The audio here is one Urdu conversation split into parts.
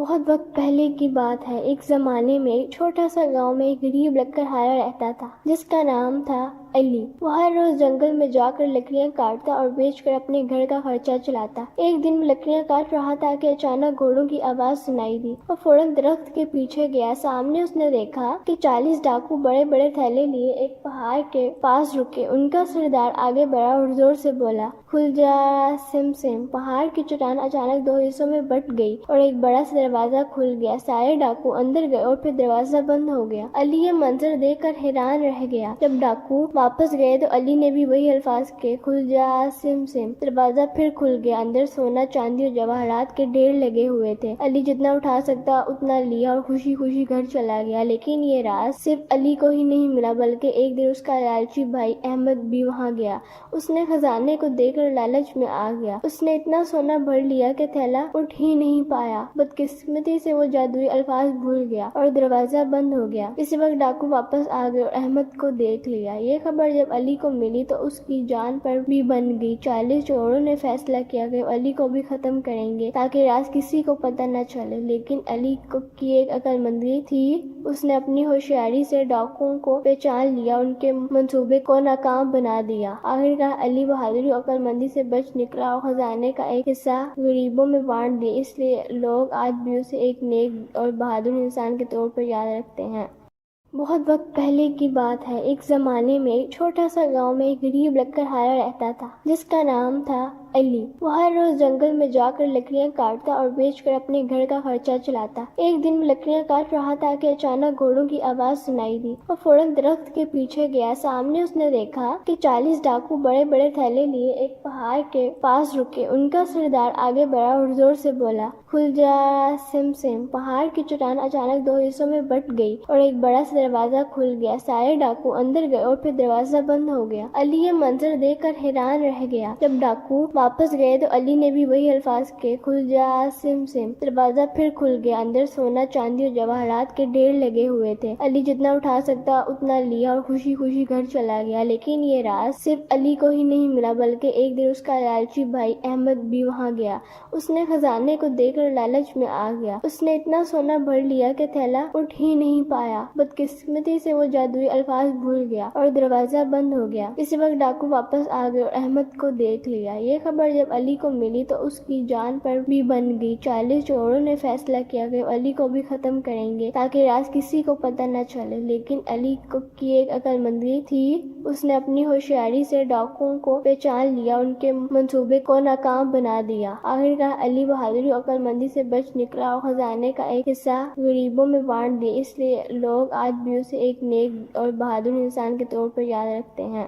بہت وقت پہلے کی بات ہے۔ ایک زمانے میں ایک چھوٹا سا گاؤں میں ایک غریب لکڑہارا رہتا تھا جس کا نام تھا علی۔ وہ ہر روز جنگل میں جا کر لکڑیاں کاٹتا اور بیچ کر اپنے گھر کا خرچہ چلاتا۔ ایک دن وہ لکڑیاں کاٹ رہا تھا کہ اچانک گھوڑوں کی آواز سنائی دی۔ وہ فوراً درخت کے پیچھے گیا۔ سامنے اس نے دیکھا کہ 40 ڈاکو بڑے بڑے تھیلے لیے ایک پہاڑ کے پاس رکے۔ ان کا سردار آگے بڑھا اور زور سے بولا، کھل جا سم سم۔ پہاڑ کی چٹان اچانک 2 حصوں میں بٹ گئی اور ایک بڑا سا دروازہ کھل گیا۔ سارے ڈاکو اندر گئے اور پھر دروازہ بند ہو گیا۔ علی یہ منظر دیکھ کر حیران رہ گیا۔ جب ڈاکو واپس گئے تو علی نے بھی وہی الفاظ کہے، کھل جا سم سم۔ دروازہ پھر کھل گیا۔ اندر سونا، چاندی اور جواہرات کے ڈھیر لگے ہوئے تھے۔ علی جتنا اٹھا سکتا اتنا لیا اور خوشی خوشی گھر چلا گیا۔ لیکن یہ راز صرف علی کو ہی نہیں ملا بلکہ ایک دن اس کا لالچی بھائی احمد بھی وہاں گیا۔ اس نے خزانے کو دیکھ کر لالچ میں آ گیا۔ اس نے اتنا سونا بھر لیا کہ تھیلا اٹھ ہی نہیں پایا۔ بدقسمتی سے وہ جادوئی الفاظ بھول گیا اور دروازہ بند ہو گیا۔ اسی وقت ڈاکو واپس آ گئے اور احمد کو دیکھ لیا۔ یہ خبر جب علی کو ملی تو اس کی جان پر بھی بن گئی۔ 40 چوروں نے فیصلہ کیا کہ وہ علی کو بھی ختم کریں گے تاکہ راز کسی کو پتہ نہ چلے۔ لیکن علی کی ایک عقل مندی تھی۔ اس نے اپنی ہوشیاری سے ڈاکوؤں کو پہچان لیا، ان کے منصوبے کو ناکام بنا دیا۔ آخرکار علی بہادری اور عقل مندی سے بچ نکلا اور خزانے کا ایک حصہ غریبوں میں بانٹ دیا۔ اس لیے لوگ آج بھی اسے ایک نیک اور بہادر انسان کے طور پر یاد رکھتے ہیں۔ بہت وقت پہلے کی بات ہے۔ ایک زمانے میں ایک چھوٹا سا گاؤں میں ایک غریب لکڑہارا رہتا تھا جس کا نام تھا علی۔ وہ ہر روز جنگل میں جا کر لکڑیاں کاٹتا اور بیچ کر اپنے گھر کا خرچہ چلاتا۔ ایک دن وہ لکڑیاں کاٹ رہا تھا کہ اچانک گھوڑوں کی آواز سنائی دی۔ وہ فوراً درخت کے پیچھے گیا۔ سامنے اس نے دیکھا کہ 40 ڈاکو بڑے بڑے تھیلے لیے ایک پہاڑ کے پاس رکے۔ ان کا سردار آگے بڑھا اور زور سے بولا، کھل جا سم سم۔ پہاڑ کی چٹان اچانک 2 حصوں میں بٹ گئی اور ایک بڑا سا دروازہ کھل گیا۔ سارے ڈاکو اندر گئے اور پھر دروازہ بند ہو گیا۔ علی یہ منظر دیکھ کر حیران رہ گیا۔ جب ڈاکو واپس گئے تو علی نے بھی وہی الفاظ کہے، کھل جا سم سم۔ دروازہ پھر کھل گیا۔ اندر سونا، چاندی اور جواہرات کے ڈھیر لگے ہوئے تھے۔ علی جتنا اٹھا سکتا اتنا لیا اور خوشی خوشی گھر چلا گیا۔ لیکن یہ راز صرف علی کو ہی نہیں ملا بلکہ ایک دن اس کا لالچی بھائی احمد بھی وہاں گیا۔ اس نے خزانے کو دیکھ کر لالچ میں آ گیا۔ اس نے اتنا سونا بھر لیا کہ تھیلا اٹھ ہی نہیں پایا۔ بدقسمتی سے وہ جادوئی الفاظ بھول گیا اور دروازہ بند ہو گیا۔ اسی وقت ڈاکو واپس آ گئے اور احمد کو دیکھ لیا۔ یہ خبر جب علی کو ملی تو اس کی جان پر بھی بن گئی۔ 40 چوروں نے فیصلہ کیا کہ وہ علی کو بھی ختم کریں گے تاکہ راز کسی کو پتہ نہ چلے۔ لیکن علی کی ایک عقل مندی تھی۔ اس نے اپنی ہوشیاری سے ڈاکوؤں کو پہچان لیا، ان کے منصوبے کو ناکام بنا دیا۔ آخرکار علی بہادری اور عقل مندی سے بچ نکلا اور خزانے کا ایک حصہ غریبوں میں بانٹ دیا۔ اس لیے لوگ آج بھی اسے ایک نیک اور بہادر انسان کے طور پر یاد رکھتے ہیں۔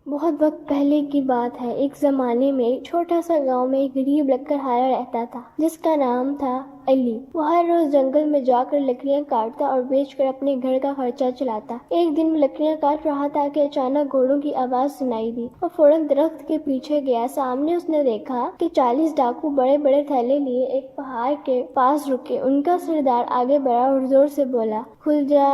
بہت وقت پہلے کی بات ہے۔ ایک زمانے میں ایک چھوٹا سا گاؤں میں ایک غریب لکڑہارا رہتا تھا جس کا نام تھا علی۔ وہ ہر روز جنگل میں جا کر لکڑیاں کاٹتا اور بیچ کر اپنے گھر کا خرچہ چلاتا۔ ایک دن وہ لکڑیاں کاٹ رہا تھا کہ اچانک گھوڑوں کی آواز سنائی دی۔ وہ فوراً درخت کے پیچھے گیا۔ سامنے اس نے دیکھا کہ 40 ڈاکو بڑے بڑے تھیلے لیے ایک پہاڑ کے پاس رکے۔ ان کا سردار آگے بڑھا اور زور سے بولا، کھل جا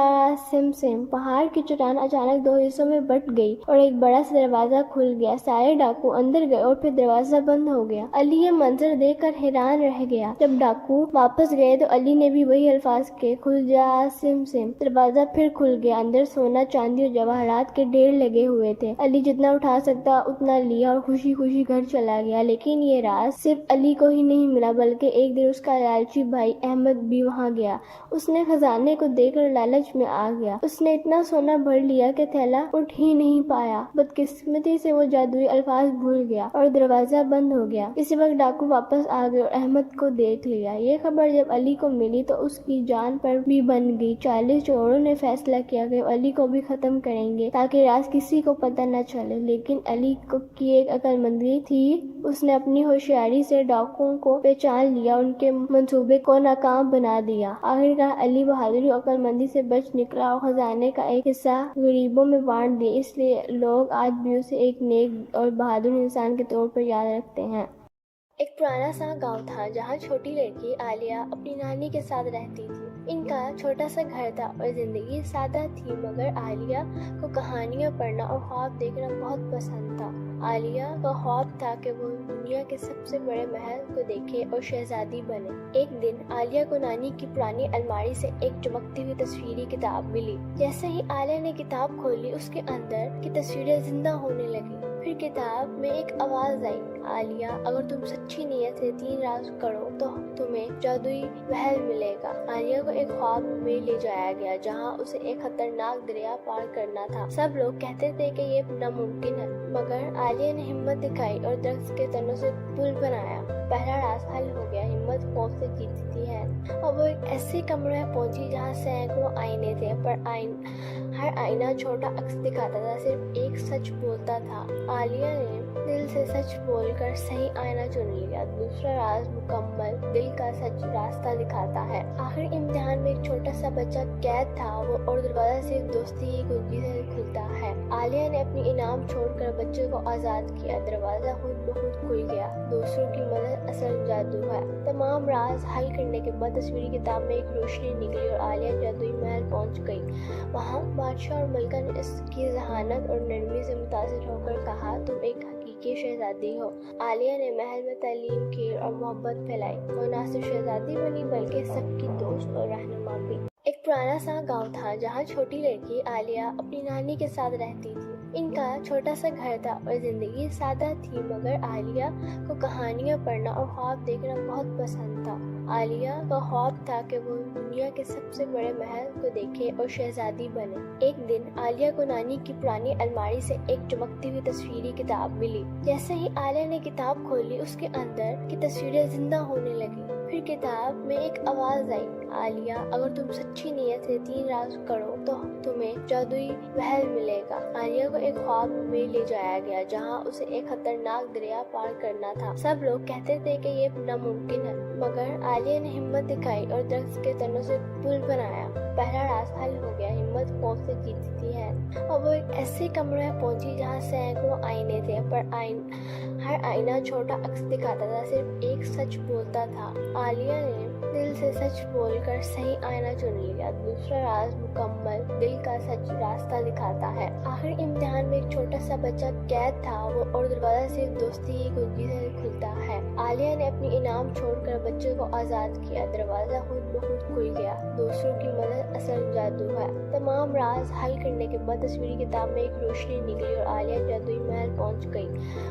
سم سم۔ پہاڑ کی چٹان اچانک 2 حصوں میں بٹ گئی اور ایک بڑا سا دروازہ کھل گیا۔ سارے ڈاکو اندر گئے اور پھر دروازہ بند ہو گیا۔ علی یہ منظر دیکھ کر حیران رہ گیا۔ جب ڈاکو واپس گئے تو علی نے بھی وہی الفاظ کہے، کھل جا سم سم۔ دروازہ پھر کھل گیا۔ اندر سونا، چاندی اور جواہرات کے ڈھیر لگے ہوئے تھے۔ علی جتنا اٹھا سکتا اتنا لیا اور خوشی خوشی گھر چلا گیا۔ لیکن یہ راز صرف علی کو ہی نہیں ملا بلکہ ایک دن اس کا لالچی بھائی احمد بھی وہاں گیا۔ اس نے خزانے کو دیکھ کر لالچ میں آ گیا۔ اس نے اتنا سونا بھر لیا کہ تھیلا اٹھ ہی نہیں پایا۔ بدقسمتی سے وہ جادوئی الفاظ بھول گیا اور دروازہ بند ہو گیا۔ اسی وقت ڈاکو واپس آ گئے اور احمد کو دیکھ لیا۔ یہ خبر جب علی کو ملی تو اس کی جان پر بھی بن گئی۔ 40 چوروں نے فیصلہ کیا کہ وہ علی کو بھی ختم کریں گے تاکہ راز کسی کو پتہ نہ چلے۔ لیکن علی کی ایک عقل مندی تھی۔ اس نے اپنی ہوشیاری سے ڈاکوؤں کو پہچان لیا، ان کے منصوبے کو ناکام بنا دیا۔ آخرکار علی بہادری اور عقل مندی سے بچ نکلا اور خزانے کا ایک حصہ غریبوں میں بانٹ دیا۔ اس لیے لوگ آج بھی اسے ایک نیک اور بہادر انسان کے طور پر یاد رکھتے ہیں۔ ایک پرانا سا گاؤں تھا جہاں چھوٹی لڑکی عالیہ اپنی نانی کے ساتھ رہتی تھی۔ ان کا چھوٹا سا گھر تھا اور زندگی سادہ تھی، مگر عالیہ کو کہانیاں پڑھنا اور خواب دیکھنا بہت پسند تھا۔ عالیہ کا خواب تھا کہ وہ دنیا دنیا کے سب سے بڑے محل کو دیکھے اور شہزادی بنے۔ ایک دن عالیہ کو نانی کی پرانی الماری سے ایک چمکتی ہوئی تصویری کتاب ملی۔ جیسے ہی عالیہ نے کتاب کھولی، اس کے اندر کی تصویریں زندہ ہونے لگی۔ پھر کتاب میں ایک آواز آئی، عالیہ اگر تم سچی نیت سے 3 راز کرو تو تمہیں جادوئی محل ملے گا۔ عالیہ کو ایک خواب میں لے جایا گیا جہاں اسے ایک خطرناک دریا پار کرنا تھا۔ سب لوگ کہتے تھے کہ یہ ناممکن ہے، مگر عالیہ نے ہمت دکھائی اور درخت کے تنوں سے پل بنایا۔ پہلا راز حل ہو گیا، ہمت خوف سے جیتتی ہے۔ اور وہ ایک ایسے کمرے میں پہنچی جہاں سینکڑوں آئینے تھے، پر ہر آئینہ چھوٹا عکس دکھاتا تھا، صرف ایک سچ بولتا تھا۔ عالیہ نے دل سے سچ بول کر صحیح آئینہ چن لیا۔ دوسرا راز مکمل دل کا سچ راستہ دکھاتا ہے۔ آخری امتحان میں ایک چھوٹا سا بچہ قید تھا، وہ اور دروازہ صرف دوستی کی کنجی سے کھلتا ہے۔ عالیہ نے اپنی انعام چھوڑ کر بچے کو آزاد کیا، دروازہ خود بخود کھل گیا۔ دوسروں کی مدد اصل جادو ہے۔ تمام راز حل کرنے کے بعد تصویری کتاب میں ایک روشنی نکلی اور عالیہ جادوئی محل پہنچ گئی۔ وہاں بادشاہ اور ملکہ نے اس کی ذہانت اور نرمی سے متاثر ہو کر کہا، تم ایک حقیقی شہزادی ہو۔ عالیہ نے محل میں تعلیم کی اور محبت پھیلائی۔ وہ نہ صرف شہزادی بنی بلکہ سب کی دوست اور رہنما بھی۔ ایک پرانا سا گاؤں تھا جہاں چھوٹی لڑکی عالیہ اپنی نانی کے ساتھ رہتی تھی۔ ان کا چھوٹا سا گھر تھا اور زندگی سادہ تھی، مگر عالیہ کو کہانیاں پڑھنا اور خواب دیکھنا بہت پسند تھا۔ عالیہ کا خواب تھا کہ وہ دنیا کے سب سے بڑے محل کو دیکھے اور شہزادی بنے۔ ایک دن عالیہ کو نانی کی پرانی الماری سے ایک چمکتی ہوئی تصویری کتاب ملی۔ جیسے ہی عالیہ نے کتاب کھولی، اس کے اندر کی تصویریں زندہ ہونے لگی۔ پھر کتاب میں ایک آواز آئی، عالیہ اگر تم سچی نیت سے 3 راز کرو تو تمہیں جادوئی محل ملے گا۔ عالیہ کو ایک خواب میں لے جایا گیا جہاں اسے ایک خطرناک دریا پار کرنا تھا۔ سب لوگ کہتے تھے کہ یہ ناممکن ہے، مگر عالیہ نے ہمت دکھائی اور درخت کے تنوں سے پل بنایا۔ پہلا راز حل ہو گیا، ہمت خوف سے جیتتی ہے۔ اور وہ ایک ایسے کمرے میں پہنچی جہاں سینکڑوں آئینے تھے، پر ہر آئینہ چھوٹا عکس دکھاتا تھا، صرف ایک سچ بولتا تھا۔ عالیہ نے دل سے سچ بول کر صحیح آئینہ چن لیا۔ دوسرا راز مکمل دل کا سچ راستہ دکھاتا ہے۔ آخری امتحان میں ایک چھوٹا سا بچہ قید تھا، وہ اور دروازہ صرف دوستی کی کنجی سے کھلتا ہے۔ عالیہ نے اپنی انعام چھوڑ کر بچے کو آزاد کیا، دروازہ خود بخود کھل گیا۔ دوسروں کی مدد اصل جادو ہے۔ تمام راز حل کرنے کے بعد تصویری کتاب میں ایک روشنی نکلی اور عالیہ جادوئی محل پہنچ گئی۔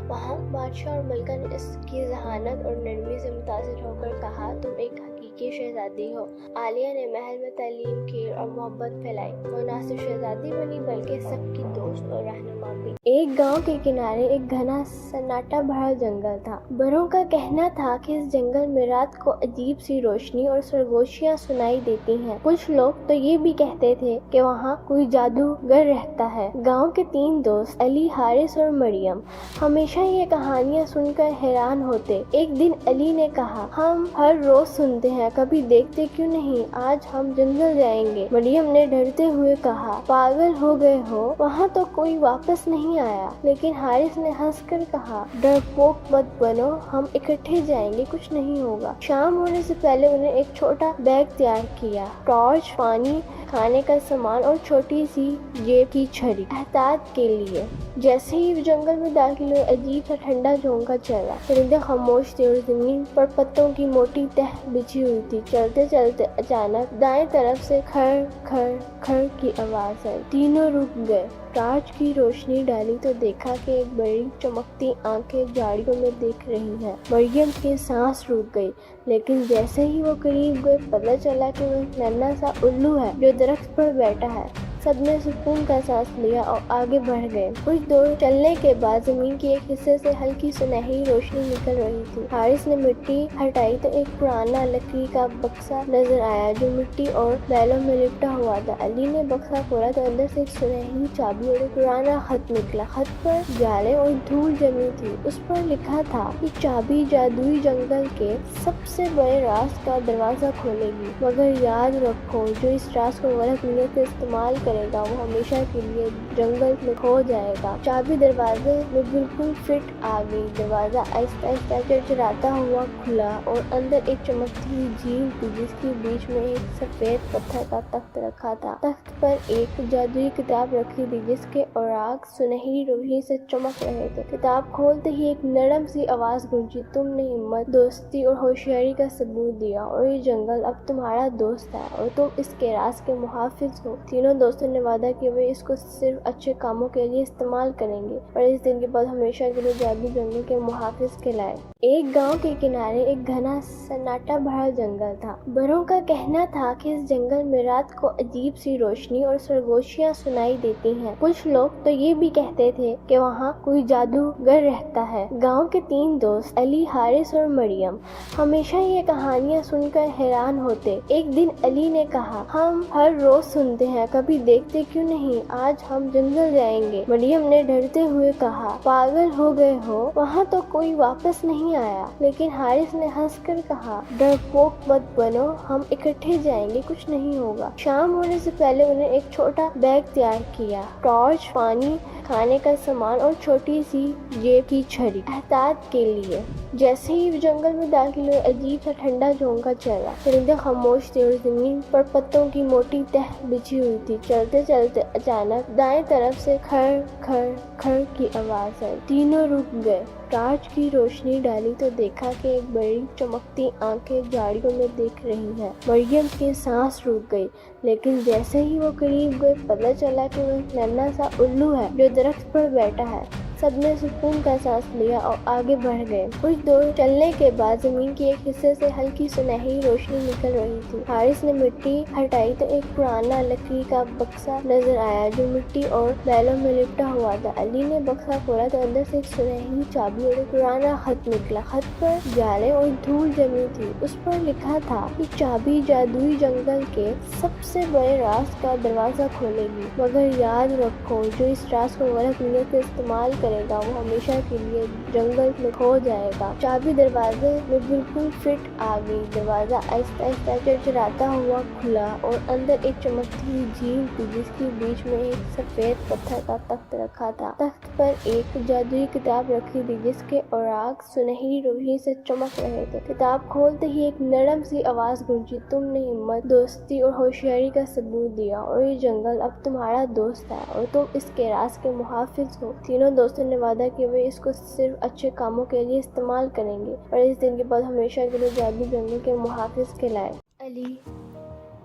وہاں بادشاہ اور ملکہ نے اس کی ذہانت اور نرمی سے متاثر ہو کر کہا، تم ایک حقیقی شہزادی ہو۔ عالیہ نے محل میں تعلیم کی اور محبت پھیلائی۔ وہ نہ صرف شہزادی بنی بلکہ سب کی دوست اور رہنما بھی۔ ایک گاؤں کے کنارے ایک گھنا سناٹا بھرا جنگل تھا۔ بڑوں کا کہنا تھا کہ اس جنگل میں رات کو عجیب سی روشنی اور سرگوشیاں سنائی دیتی ہیں۔ کچھ لوگ تو یہ بھی کہتے تھے کہ وہاں کوئی جادوگر رہتا ہے۔ گاؤں کے 3 دوست علی، حارث اور مریم ہمیشہ یہ کہانیاں سن کر حیران ہوتے۔ ایک دن علی نے کہا، ہم ہر روز سنتے ہیں، کبھی دیکھتے کیوں نہیں؟ آج ہم جنگل جائیں گے۔ مریم نے ڈرتے ہوئے کہا، پاگل ہو گئے ہو، وہاں تو کوئی واپس نہیں آیا۔ لیکن حارث نے ہنس کر کہا، ڈرپوک مت بنو، ہم اکٹھے جائیں گے، کچھ نہیں ہوگا۔ شام ہونے سے پہلے انہیں ایک چھوٹا بیگ تیار کیا، ٹارچ، پانی، کھانے کا سامان اور چھوٹی سی جیب کی چھڑی احتیاط کے لیے۔ جیسے ہی جنگل میں داخل ہوئے، عجیب سا ٹھنڈا جھونکا چلا۔ پرندے خاموش تھے اور زمین پر پتوں کی موٹی تہ بچھی ہوئی تھی۔ چلتے چلتے اچانک دائیں طرف سے کھر کھر کھر کی آواز آئی۔ تینوں رک گئے، ٹارچ کی روشنی ڈالی تو دیکھا کہ ایک بڑی چمکتی آنکھیں جھاڑیوں میں دیکھ رہی ہیں۔ مریم کی سانس رک گئی، لیکن جیسے ہی وہ قریب گئے، پتہ چلا کہ وہ ننھا سا الو ہے جو درخت پر بیٹھا ہے۔ سب نے سکون کا سانس لیا اور آگے بڑھ گئے۔ کچھ دور چلنے کے بعد زمین کے ایک حصے سے ہلکی سنہری روشنی نکل رہی تھی۔ حارث نے مٹی ہٹائی تو ایک پرانا لکڑی کا بکسا نظر آیا جو مٹی اور بیلوں میں لپٹا ہوا تھا۔ علی نے بکسا کھولا تو اندر سے ایک سنہری چابی اور ایک پرانا خط نکلا۔ خط پر جالیں اور دھول جمی تھی۔ اس پر لکھا تھا، یہ چابی جادوئی جنگل کے سب سے بڑے راز کا دروازہ کھولے گی، مگر یاد رکھو جو اس راز کو غلط نیت سے استعمال کرے گا وہ ہمیشہ کے لیے جنگل میں کھو جائے گا۔ چابی دروازے میں بالکل فٹ آ گئی۔ دروازہ آہستہ آہستہ چرچراتا ہوا کھلا اور اندر ایک چمکتی ہوئی جھیل تھی جس کے بیچ میں ایک سفید پتھر کا تخت رکھا تھا۔ تخت پر ایک جادوئی کتاب رکھی تھی جس کے اوراق سنہری روشنی سے چمک رہے تھے۔ کتاب کھولتے ہی ایک نرم سی آواز گونجی، تم نے ہمت، دوستی اور ہوشیاری کا ثبوت دیا اور یہ جنگل اب تمہارا دوست ہے اور تم اس کے راز کے محافظ ہو۔ تینوں دوستوں نے وعدہ کیا وہ اس کو صرف اچھے کاموں کے لیے استعمال کریں گے اور اس دن کے بعد ہمیشہ کے لیے جادوئی جنگل کے محافظ کہلائے۔ ایک گاؤں کے کنارے ایک گھنا سناٹا بھرا جنگل تھا۔ بڑوں کا کہنا تھا کہ اس جنگل میں رات کو عجیب سی روشنی اور سرگوشیاں سنائی دیتی ہیں۔ کچھ لوگ تو یہ بھی کہتے تھے کہ وہاں کوئی جادوگر رہتا ہے۔ گاؤں کے تین دوست علی، حارث اور مریم ہمیشہ یہ کہانیاں سن کر حیران ہوتے۔ ایک دن علی نے کہا، ہم ہر روز سنتے ہیں، کبھی دیکھتے کیوں نہیں؟ آج ہم جنگل جائیں گے۔ مریم نے ڈرتے ہوئے کہا، پاگل ہو گئے ہو، وہاں تو کوئی واپس نہیں آیا۔ لیکن حارث نے ہنس کر کہا، ڈرپوک مت بنو، ہم اکٹھے جائیں گے، کچھ نہیں ہوگا۔ شام ہونے سے پہلے انہیں ایک چھوٹا بیگ تیار کیا، ٹارچ، پانی، کھانے کا سامان اور چھوٹی سی جیب کی چھڑی احتیاط کے لیے۔ جیسے ہی وہ جنگل میں داخل ہوئے عجیب سا ٹھنڈا جھونکا چلا۔ درندے خاموش تھے اور زمین پر پتوں کی موٹی تہ بچھی ہوئی تھی۔ چلتے چلتے اچانک دائیں طرف سے کھر کھر کھر کی آواز آئی۔ تینوں رک گئے۔ ٹارچ کی روشنی ڈالی تو دیکھا کہ ایک بڑی چمکتی آنکھیں جھاڑیوں میں دیکھ رہی ہیں۔ مریم کی سانس رک گئی، لیکن جیسے ہی وہ قریب گئے پتہ چلا کہ وہ ایک ننھا سا الو ہے جو درخت پر بیٹھا ہے۔ سب نے سکون کا سانس لیا اور آگے بڑھ گئے۔ کچھ دور چلنے کے بعد زمین کے ایک حصے سے ہلکی سنہری روشنی نکل رہی تھی۔ حارث نے مٹی ہٹائی تو ایک پرانا لکڑی کا بکسا نظر آیا جو مٹی اور بیلوں میں لپٹا ہوا تھا۔ علی نے بکسا کھولا تو اندر سے ایک سنہری چابی اور ایک پرانا خط نکلا۔ خط پر جالیں اور دھول جمی تھی۔ اس پر لکھا تھا، یہ چابی جادوئی جنگل کے سب سے بڑے راز کا دروازہ کھولے گی، مگر یاد رکھو جو اس راز کو غلط نیت سے استعمال کرے گا وہ ہمیشہ کے لیے جنگل میں کھو جائے گا۔ چابی دروازے میں بالکل فٹ آ گئی۔ دروازہ آہستہ آہستہ چرچراتا ہوا کھلا اور اندر ایک چمکتی ہوئی جھیل تھی جس کے بیچ میں ایک سفید پتھر کا تخت رکھا تھا۔ تخت پر ایک جادوئی کتاب رکھی تھی جس کے اوراق سنہری روشنی سے چمک رہے تھے۔ کتاب کھولتے ہی ایک نرم سی آواز گونجی، تم نے ہمت، دوستی اور ہوشیاری کا ثبوت دیا اور یہ جنگل اب تمہارا دوست ہے اور تم اس کے راز کے محافظ ہو۔ تینوں دوستوں نے وعدہ کیا وہ اس کو صرف اچھے کاموں کے لیے استعمال کریں گے اور اس دن کے بعد ہمیشہ کے لیے جادوئی جنگل کے محافظ کہلائے۔ علی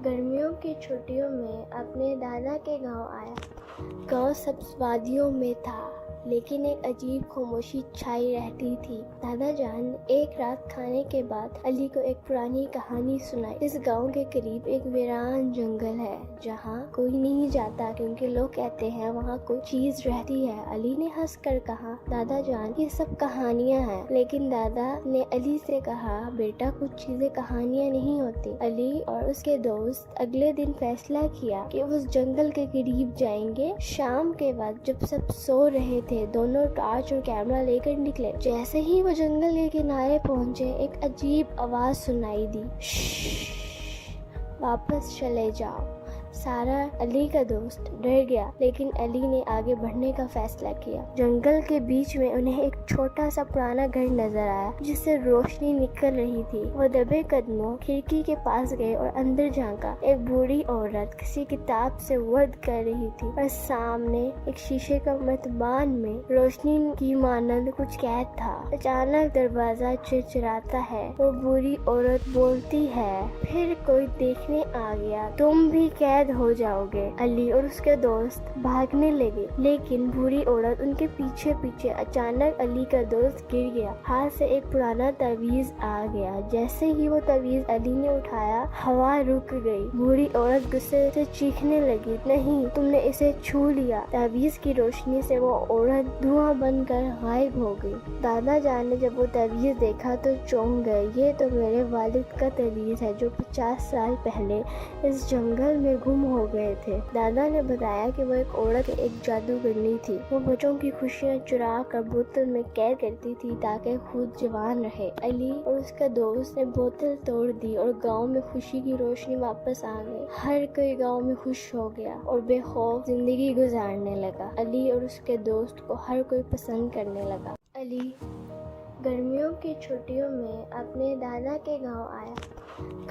گرمیوں کی چھٹیوں میں اپنے دادا کے گاؤں آیا۔ گاؤں سبز وادیوں میں تھا لیکن ایک عجیب خاموشی چھائی رہتی تھی۔ دادا جان نے ایک رات کھانے کے بعد علی کو ایک پرانی کہانی سنائی۔ اس گاؤں کے قریب ایک ویران جنگل ہے جہاں کوئی نہیں جاتا کیونکہ لوگ کہتے ہیں وہاں کوئی چیز رہتی ہے۔ علی نے ہنس کر کہا، دادا جان یہ سب کہانیاں ہیں۔ لیکن دادا نے علی سے کہا، بیٹا کچھ چیزیں کہانیاں نہیں ہوتی۔ علی اور اس کے دوست اگلے دن فیصلہ کیا کہ وہ اس جنگل کے قریب جائیں گے۔ شام کے وقت جب سب سو رہے تھے دونوں ٹارچ اور کیمرہ لے کر نکلے۔ جیسے ہی وہ جنگل کے کنارے پہنچے ایک عجیب آواز سنائی دی، واپس چلے جاؤ۔ سارا علی کا دوست ڈر گیا لیکن علی نے آگے بڑھنے کا فیصلہ کیا۔ جنگل کے بیچ میں انہیں ایک چھوٹا سا پرانا گھر نظر آیا جس سے روشنی نکل رہی تھی۔ وہ دبے قدموں کھڑکی کے پاس گئے اور اندر جھانکا۔ ایک بوڑھی عورت کسی کتاب سے ورد کر رہی تھی اور سامنے ایک شیشے کا مرتبان میں روشنی کی مانند کچھ قید تھا۔ اچانک دروازہ چرچراتا ہے۔ وہ بوڑھی عورت بولتی ہے، پھر کوئی دیکھنے آ گیا، تم بھی قید ہو جاؤ گے۔ علی اور اس کے دوست بھاگنے لگے لیکن بوڑھی عورت ان کے پیچھے پیچھے۔ اچانک علی کا دوست گر گیا۔ ہاتھ سے ایک پرانا تعویذ آ گیا۔ جیسے ہی وہ تعویذ علی نے اٹھایا ہوا رک گئی۔ بوڑھی عورت غصے سے چیخنے لگی، نہیں تم نے اسے چھو لیا۔ تعویذ کی روشنی سے وہ عورت دھواں بن کر غائب ہو گئی۔ دادا جان نے جب وہ تعویذ دیکھا تو چونک گئے، یہ تو میرے والد کا تعویذ ہے جو 50 سال پہلے اس جنگل میں گم گم ہو گئے تھے۔ دادا نے بتایا کہ وہ ایک عورت ایک جادوگرنی تھی۔ وہ بچوں کی خوشیاں چرا کر بوتل میں قید کرتی تھی تاکہ خود جوان رہے۔ علی اور اس کا دوست نے بوتل توڑ دی اور گاؤں میں خوشی کی روشنی واپس آ گئی۔ ہر کوئی گاؤں میں خوش ہو گیا اور بے خوف زندگی گزارنے لگا۔ علی اور اس کے دوست کو ہر کوئی پسند کرنے لگا۔ علی گرمیوں کی چھٹیوں میں اپنے دادا کے گاؤں آیا۔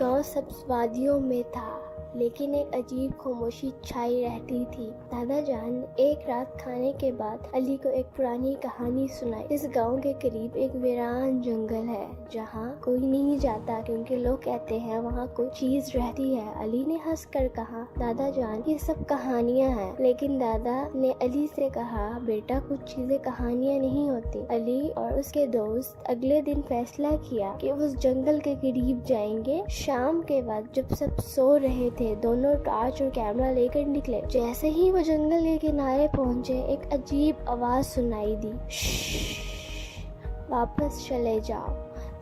گاؤں سبز وادیوں میں تھا، لیکن ایک عجیب خاموشی چھائی رہتی تھی۔ دادا جان نے ایک رات کھانے کے بعد علی کو ایک پرانی کہانی سنائی۔ اس گاؤں کے قریب ایک ویران جنگل ہے جہاں کوئی نہیں جاتا کیونکہ لوگ کہتے ہیں وہاں کوئی چیز رہتی ہے۔ علی نے ہنس کر کہا، دادا جان یہ سب کہانیاں ہیں۔ لیکن دادا نے علی سے کہا، بیٹا کچھ چیزیں کہانیاں نہیں ہوتی۔ علی اور اس کے دوست اگلے دن فیصلہ کیا کہ وہ اس جنگل کے قریب جائیں گے۔ شام کے وقت جب سب سو رہے تھے، دونوں ٹارچ اور کیمرہ لے کر نکلے۔ جیسے ہی وہ جنگل کے کنارے پہنچے، ایک عجیب آواز سنائی دی، شش، واپس چلے جاؤ۔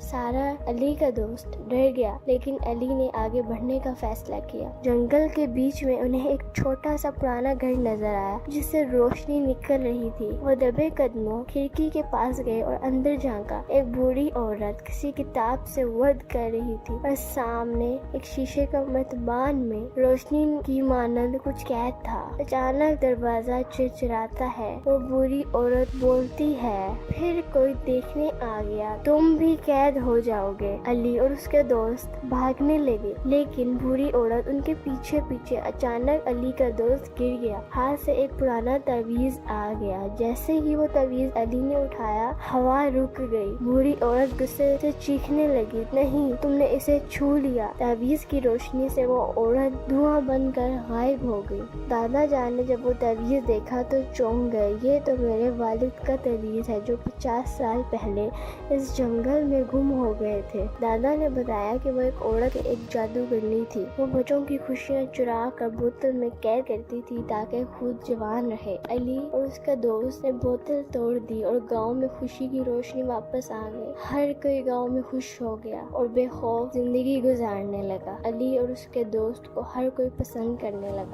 سارا، علی کا دوست، ڈر گیا، لیکن علی نے آگے بڑھنے کا فیصلہ کیا۔ جنگل کے بیچ میں انہیں ایک چھوٹا سا پرانا گھر نظر آیا جس سے روشنی نکل رہی تھی۔ وہ دبے قدموں کھڑکی کے پاس گئے اور اندر جھانکا۔ ایک بوڑھی عورت کسی کتاب سے ورد کر رہی تھی اور سامنے ایک شیشے کا مرتبان میں روشنی کی مانند کچھ قید تھا۔ اچانک دروازہ چرچراتا ہے۔ وہ بوڑھی عورت بولتی ہے، پھر کوئی دیکھنے آ گیا، تم بھی قید ہو جاؤ گے۔ علی اور اس کے دوست بھاگنے لگے، لیکن بوڑھی عورت ان کے پیچھے پیچھے۔ اچانک علی کا دوست گر گیا۔ ہاتھ سے ایک پرانا تعویذ آ گیا۔ جیسے ہی وہ تعویذ علی نے اٹھایا، ہوا رک گئی۔ بوڑھی عورت غصے سے چیخنے لگی، نہیں، تم نے اسے چھو لیا۔ تعویذ کی روشنی سے وہ عورت دھواں بن کر غائب ہو گئی۔ دادا جان نے جب وہ تعویذ دیکھا تو چونک گئے۔ یہ تو میرے والد کا تعویذ ہے جو 50 سال پہلے اس جنگل میں گم ہو گئے تھے۔ دادا نے بتایا کہ وہ ایک عورت ایک جادوگرنی تھی۔ وہ بچوں کی خوشیاں چرا کر بوتل میں قید کرتی تھی تاکہ خود جوان رہے۔ علی اور اس کا دوست نے بوتل توڑ دی اور گاؤں میں خوشی کی روشنی واپس آ گئی۔ ہر کوئی گاؤں میں خوش ہو گیا اور بے خوف زندگی گزارنے لگا۔ علی اور اس کے دوست کو ہر کوئی پسند کرنے لگا۔